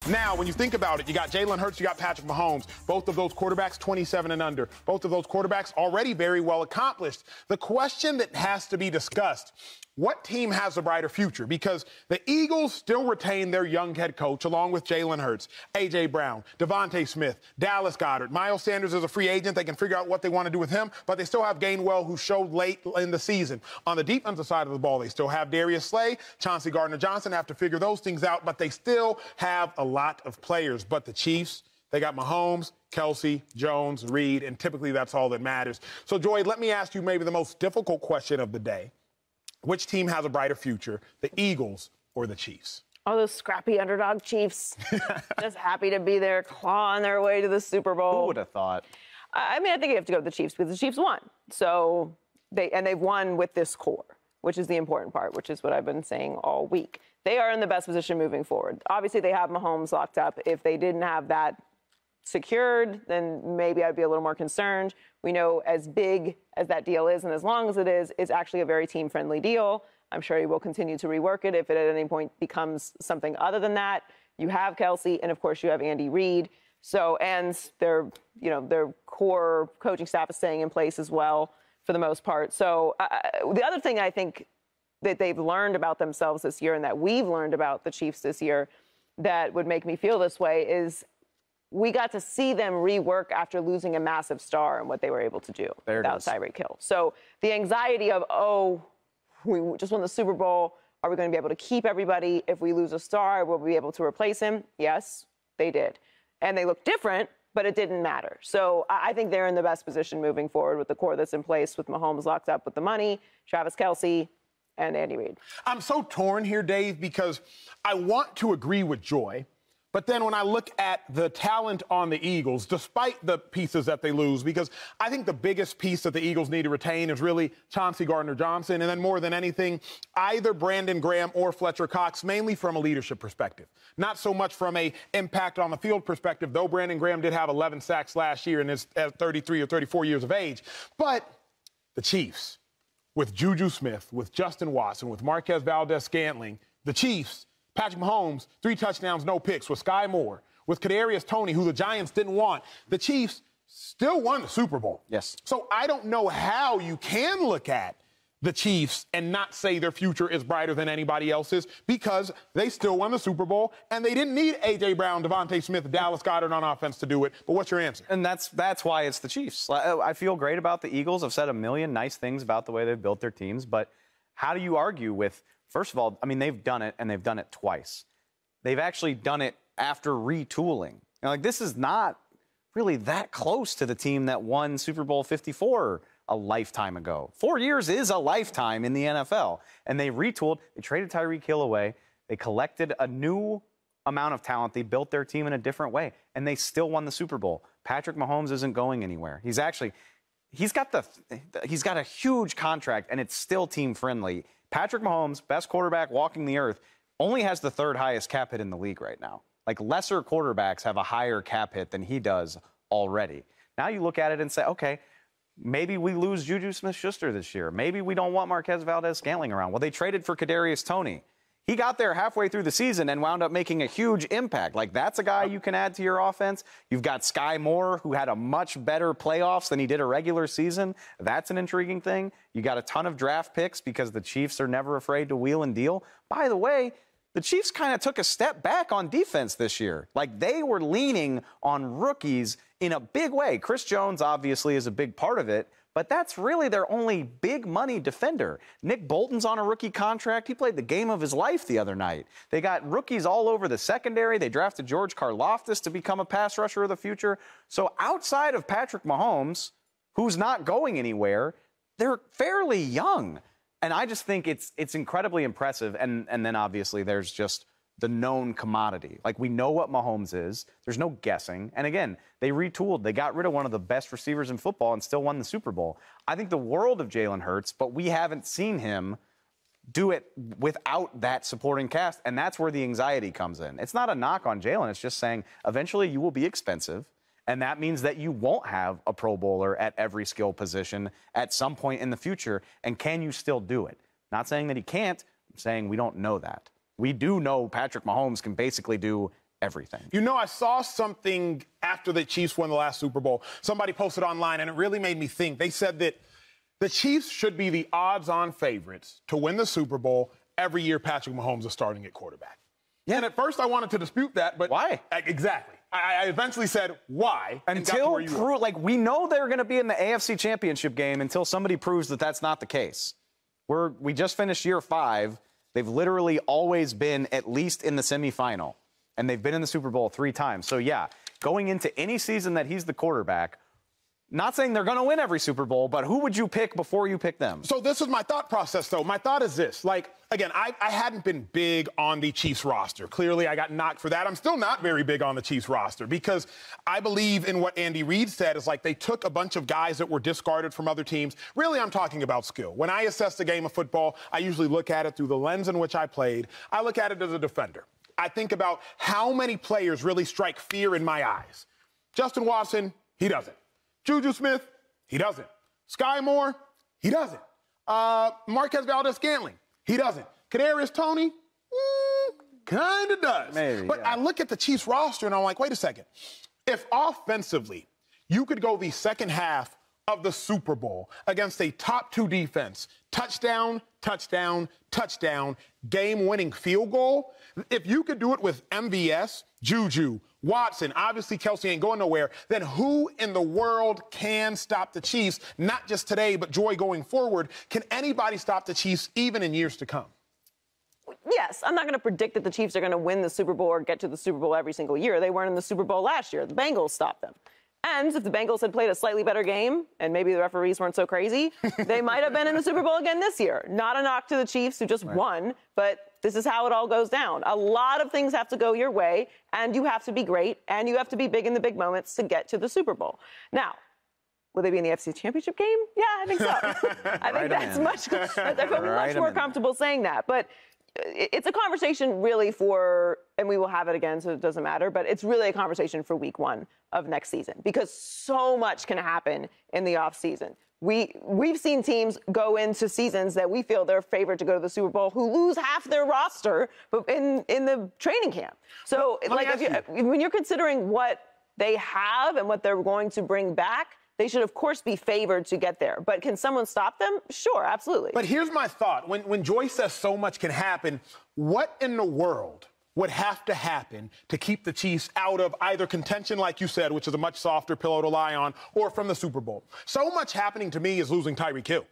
Now, when you think about it, you got Jalen Hurts, you got Patrick Mahomes. Both of those quarterbacks, 27 and under. Both of those quarterbacks already very well accomplished. The question that has to be discussed, what team has a brighter future? Because the Eagles still retain their young head coach, along with Jalen Hurts, A.J. Brown, Devontae Smith, Dallas Goedert. Miles Sanders is a free agent. They can figure out what they want to do with him, but they still have Gainwell, who showed late in the season. On the defensive side of the ball, they still have Darius Slay, Chauncey Gardner-Johnson, have to figure those things out, but they still have a lot of players. But the Chiefs, they got Mahomes, Kelsey, Jones, Reed, and typically that's all that matters. So, Joy, let me ask you maybe the most difficult question of the day. Which team has a brighter future, the Eagles or the Chiefs? Oh, those scrappy underdog Chiefs. Just happy to be there, clawing their way to the Super Bowl. Who would have thought? I mean, I think you have to go with the Chiefs because the Chiefs won. So they've won with this core, which is the important part, which is what I've been saying all week. They are in the best position moving forward. Obviously, they have Mahomes locked up. If they didn't have that secured, then maybe I'd be a little more concerned. We know as big as that deal is and as long as it is, it's actually a very team-friendly deal. I'm sure he will continue to rework it if it at any point becomes something other than that. You have Kelsey, and of course you have Andy Reid. So, and their core coaching staff is staying in place as well for the most part. So the other thing I think that they've learned about themselves this year and that we've learned about the Chiefs this year that would make me feel this way is we got to see them rework after losing a massive star and what they were able to do without Tyreek Hill. So the anxiety of, oh, we just won the Super Bowl. Are we going to be able to keep everybody? If we lose a star, will we be able to replace him? Yes, they did. And they look different, but it didn't matter. So I think they're in the best position moving forward with the core that's in place, with Mahomes locked up with the money, Travis Kelce, and Andy Reid. I'm so torn here, Dave, because I want to agree with Joy. But then when I look at the talent on the Eagles, despite the pieces that they lose, because I think the biggest piece that the Eagles need to retain is really Chauncey Gardner-Johnson, and then more than anything, either Brandon Graham or Fletcher Cox, mainly from a leadership perspective. Not so much from a impact on the field perspective, though Brandon Graham did have 11 sacks last year and is at 33 or 34 years of age. But the Chiefs, with Juju Smith, with Justin Watson, with Marquez Valdez-Scantling, the Chiefs, Patrick Mahomes, 3 touchdowns, no picks, with Sky Moore, with Kadarius Toney, who the Giants didn't want. The Chiefs still won the Super Bowl. Yes. So I don't know how you can look at the Chiefs and not say their future is brighter than anybody else's because they still won the Super Bowl and they didn't need A.J. Brown, Devontae Smith, Dallas Goedert on offense to do it. But what's your answer? And that's why it's the Chiefs. I feel great about the Eagles. I've said a million nice things about the way they've built their teams. But how do you argue with, first of all, I mean, they've done it, and they've done it twice. They've actually done it after retooling. This is not really that close to the team that won Super Bowl 54 a lifetime ago. 4 years is a lifetime in the NFL. And they retooled. They traded Tyreek Hill away. They collected a new amount of talent. They built their team in a different way. And they still won the Super Bowl. Patrick Mahomes isn't going anywhere. He's got a huge contract, and it's still team-friendly. Patrick Mahomes, best quarterback walking the earth, only has the 3rd highest cap hit in the league right now. Lesser quarterbacks have a higher cap hit than he does already. Now you look at it and say, okay, maybe we lose Juju Smith-Schuster this year. Maybe we don't want Marquez Valdez-Scantling around. Well, they traded for Kadarius Toney. He got there halfway through the season and wound up making a huge impact. That's a guy you can add to your offense. You've got Sky Moore, who had a much better playoffs than he did a regular season. That's an intriguing thing. You got a ton of draft picks because the Chiefs are never afraid to wheel and deal. By the way, the Chiefs kind of took a step back on defense this year. They were leaning on rookies in a big way. Chris Jones obviously is a big part of it, but that's really their only big money defender. Nick Bolton's on a rookie contract. He played the game of his life the other night. They got rookies all over the secondary. They drafted George Karlaftis to become a pass rusher of the future. So outside of Patrick Mahomes, who's not going anywhere, they're fairly young. And I just think it's incredibly impressive. And then obviously there's just the known commodity. We know what Mahomes is. There's no guessing. And again, they retooled. They got rid of one of the best receivers in football and still won the Super Bowl. I think the world of Jalen Hurts, but we haven't seen him do it without that supporting cast. And that's where the anxiety comes in. It's not a knock on Jalen. It's just saying eventually you will be expensive. And that means that you won't have a Pro Bowler at every skill position at some point in the future. And can you still do it? Not saying that he can't. I'm saying we don't know that. We do know Patrick Mahomes can basically do everything. You know, I saw something after the Chiefs won the last Super Bowl. Somebody posted online, and it really made me think. They said that the Chiefs should be the odds-on favorites to win the Super Bowl every year Patrick Mahomes is starting at quarterback. Yeah. And at first I wanted to dispute that, but why? Exactly. I eventually said why. Until we know they're going to be in the AFC Championship game until somebody proves that that's not the case. We just finished year 5. They've literally always been at least in the semifinal, and they've been in the Super Bowl 3 times. So yeah, going into any season that he's the quarterback. Not saying they're going to win every Super Bowl, but who would you pick before you pick them? So this is my thought process, though. My thought is this. Like, again, I hadn't been big on the Chiefs roster. Clearly, I got knocked for that. I'm still not very big on the Chiefs roster because I believe in what Andy Reid said is like they took a bunch of guys that were discarded from other teams. Really, I'm talking about skill. When I assess the game of football, I usually look at it through the lens in which I played. I look at it as a defender. I think about how many players really strike fear in my eyes. Justin Watson, he doesn't. Juju Smith, he doesn't. Sky Moore, he doesn't. Marquez Valdez-Scantling, he doesn't. Kadarius Toney, kind of does. Maybe, but yeah. I look at the Chiefs roster and I'm like, wait a second. If offensively you could go the second half of the Super Bowl against a top 2 defense, touchdown, touchdown, touchdown, game-winning field goal, if you could do it with MVS, Juju, Watson, obviously Kelsey ain't going nowhere, then who in the world can stop the Chiefs, not just today, but Joy going forward? Can anybody stop the Chiefs even in years to come? Yes, I'm not going to predict that the Chiefs are going to win the Super Bowl or get to the Super Bowl every single year. They weren't in the Super Bowl last year. The Bengals stopped them. And if the Bengals had played a slightly better game and maybe the referees weren't so crazy, they might have been in the Super Bowl again this year. Not a knock to the Chiefs who just won, but this is how it all goes down. A lot of things have to go your way, and you have to be great, and you have to be big in the big moments to get to the Super Bowl. Now, will they be in the AFC Championship game? Yeah, I think so. I think that's much more comfortable saying that. But it's a conversation really for, and we will have it again, so it doesn't matter, but it's really a conversation for week 1 of next season because so much can happen in the offseason. We've seen teams go into seasons that we feel they're favored to go to the Super Bowl who lose half their roster in the training camp. So when you're considering what they have and what they're going to bring back, they should, of course, be favored to get there. But can someone stop them? Sure, absolutely. But here's my thought. When Joy says so much can happen, what in the world would have to happen to keep the Chiefs out of either contention, like you said, which is a much softer pillow to lie on, or from the Super Bowl? So much happening to me is losing Tyreek Hill.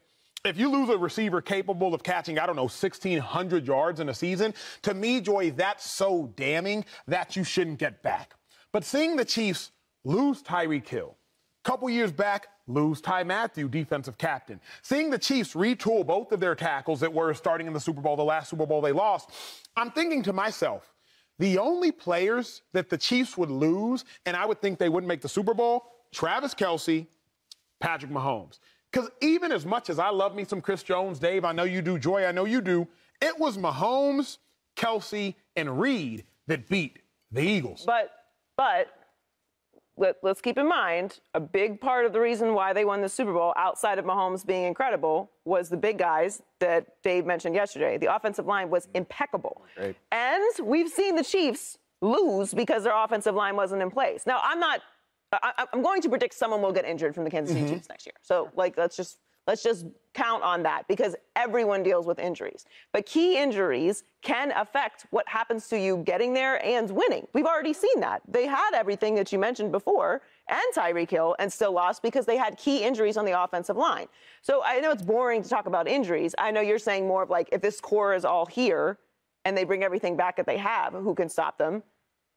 If you lose a receiver capable of catching, 1,600 yards in a season, to me, Joy, that's so damning that you shouldn't get back. But seeing the Chiefs lose Tyreek Hill, couple years back, lose Ty Matthew, defensive captain. Seeing the Chiefs retool both of their tackles that were starting in the Super Bowl, the last Super Bowl they lost, I'm thinking to myself, the only players that the Chiefs would lose, and I would think they wouldn't make the Super Bowl, Travis Kelce, Patrick Mahomes. Because even as much as I love me some Chris Jones, Dave, I know you do, Joy, I know you do, it was Mahomes, Kelce, and Reed that beat the Eagles. But let's keep in mind, a big part of the reason why they won the Super Bowl, outside of Mahomes being incredible, was the big guys that Dave mentioned yesterday. The offensive line was impeccable. Great. And we've seen the Chiefs lose because their offensive line wasn't in place. Now, I'm going to predict someone will get injured from the Kansas City Chiefs next year. So, let's just count on that because everyone deals with injuries. But key injuries can affect what happens to you getting there and winning. We've already seen that. They had everything that you mentioned before and Tyreek Hill and still lost because they had key injuries on the offensive line. So I know it's boring to talk about injuries. I know you're saying more of like if this core is all here and they bring everything back that they have, who can stop them?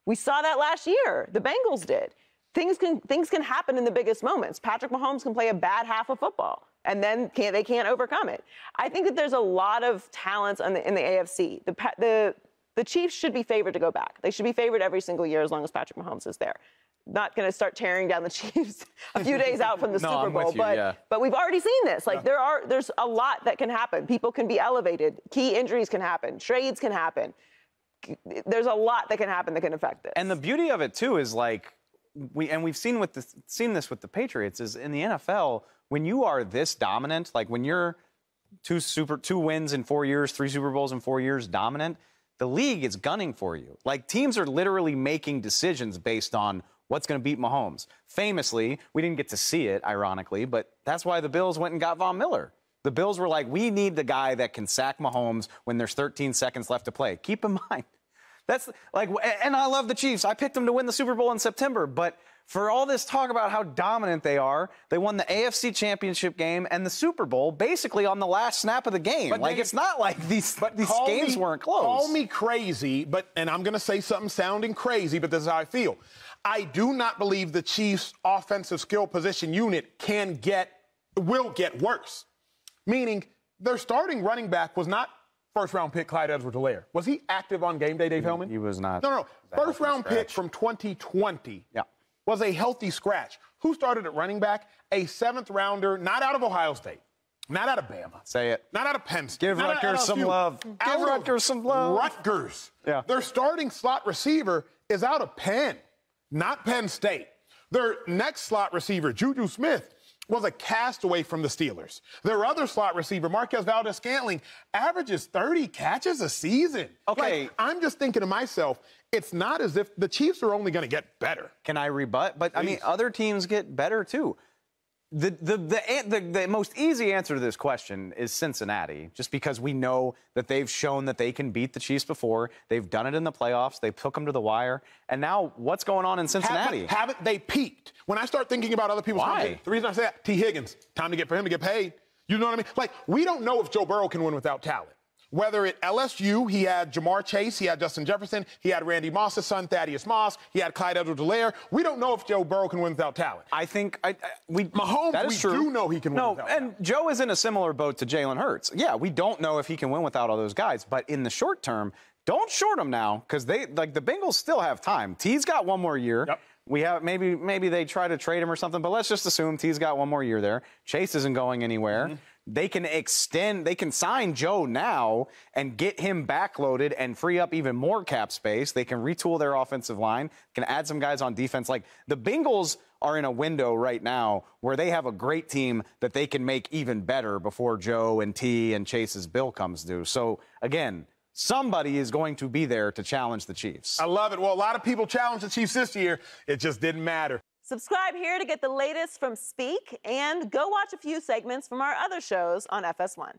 We saw that last year. The Bengals did. Things can happen in the biggest moments. Patrick Mahomes can play a bad half of football, and then they can't overcome it. I think that there's a lot of talent in the AFC. The Chiefs should be favored to go back. They should be favored every single year as long as Patrick Mahomes is there. Not going to start tearing down the Chiefs a few days out from the Super Bowl, but we've already seen this. Like there's a lot that can happen. People can be elevated. Key injuries can happen. Trades can happen. There's a lot that can happen that can affect this. And the beauty of it too is like. We've seen this with the Patriots is in the NFL, when you are this dominant, like when you're two wins in 4 years, 3 Super Bowls in 4 years dominant, the league is gunning for you. Like, teams are literally making decisions based on what's going to beat Mahomes. Famously, we didn't get to see it, ironically, but that's why the Bills went and got Von Miller. The Bills were like, we need the guy that can sack Mahomes when there's 13 seconds left to play. Keep in mind, that's like, and I love the Chiefs. I picked them to win the Super Bowl in September, but for all this talk about how dominant they are, they won the AFC Championship game and the Super Bowl basically on the last snap of the game. But like, it's not like these games weren't close. Call me crazy, and I'm going to say something sounding crazy, but this is how I feel. I do not believe the Chiefs' offensive skill position unit will get worse. Meaning, their starting running back was not first-round pick Clyde Edwards-Helaire. Was he active on game day, Dave Helman? He was not. No. First-round pick from 2020 was a healthy scratch. Who started at running back? A seventh-rounder, not out of Ohio State, not out of Bama. Say it. Not out of Penn State. Give Rutgers some love. Give Rutgers some love. Rutgers. Yeah. Their starting slot receiver is out of Penn, not Penn State. Their next slot receiver, Juju Smith, was a castaway from the Steelers. Their other slot receiver, Marquez Valdes-Scantling, averages 30 catches a season. Okay. Like, I'm just thinking to myself, it's not as if the Chiefs are only going to get better. Can I rebut? But, I mean, other teams get better, too. The most easy answer to this question is Cincinnati, just because we know that they've shown that they can beat the Chiefs before. They've done it in the playoffs. They took them to the wire. And now what's going on in Cincinnati? Haven't they peaked? When I start thinking about other people's competition, the reason I say that, T. Higgins, time for him to get paid. You know what I mean? Like, we don't know if Joe Burrow can win without talent. Whether at LSU, he had Jamar Chase, he had Justin Jefferson, he had Randy Moss's son, Thaddeus Moss, he had Clyde Edwards-Helaire. We don't know if Joe Burrow can win without talent. I think Mahomes, that is true. Do know he can win without talent. And Joe is in a similar boat to Jalen Hurts. Yeah, we don't know if he can win without all those guys, but in the short term, don't short him now, because the Bengals still have time. T's got one more year. Yep. We have maybe they try to trade him or something, but let's just assume T's got one more year there. Chase isn't going anywhere. Mm-hmm. They can sign Joe now and get him backloaded and free up even more cap space. They can retool their offensive line, can add some guys on defense. Like, the Bengals are in a window right now where they have a great team that they can make even better before Joe and T and Chase's bill comes due. So, again, somebody is going to be there to challenge the Chiefs. I love it. Well, a lot of people challenged the Chiefs this year. It just didn't matter. Subscribe here to get the latest from Speak, and go watch a few segments from our other shows on FS1.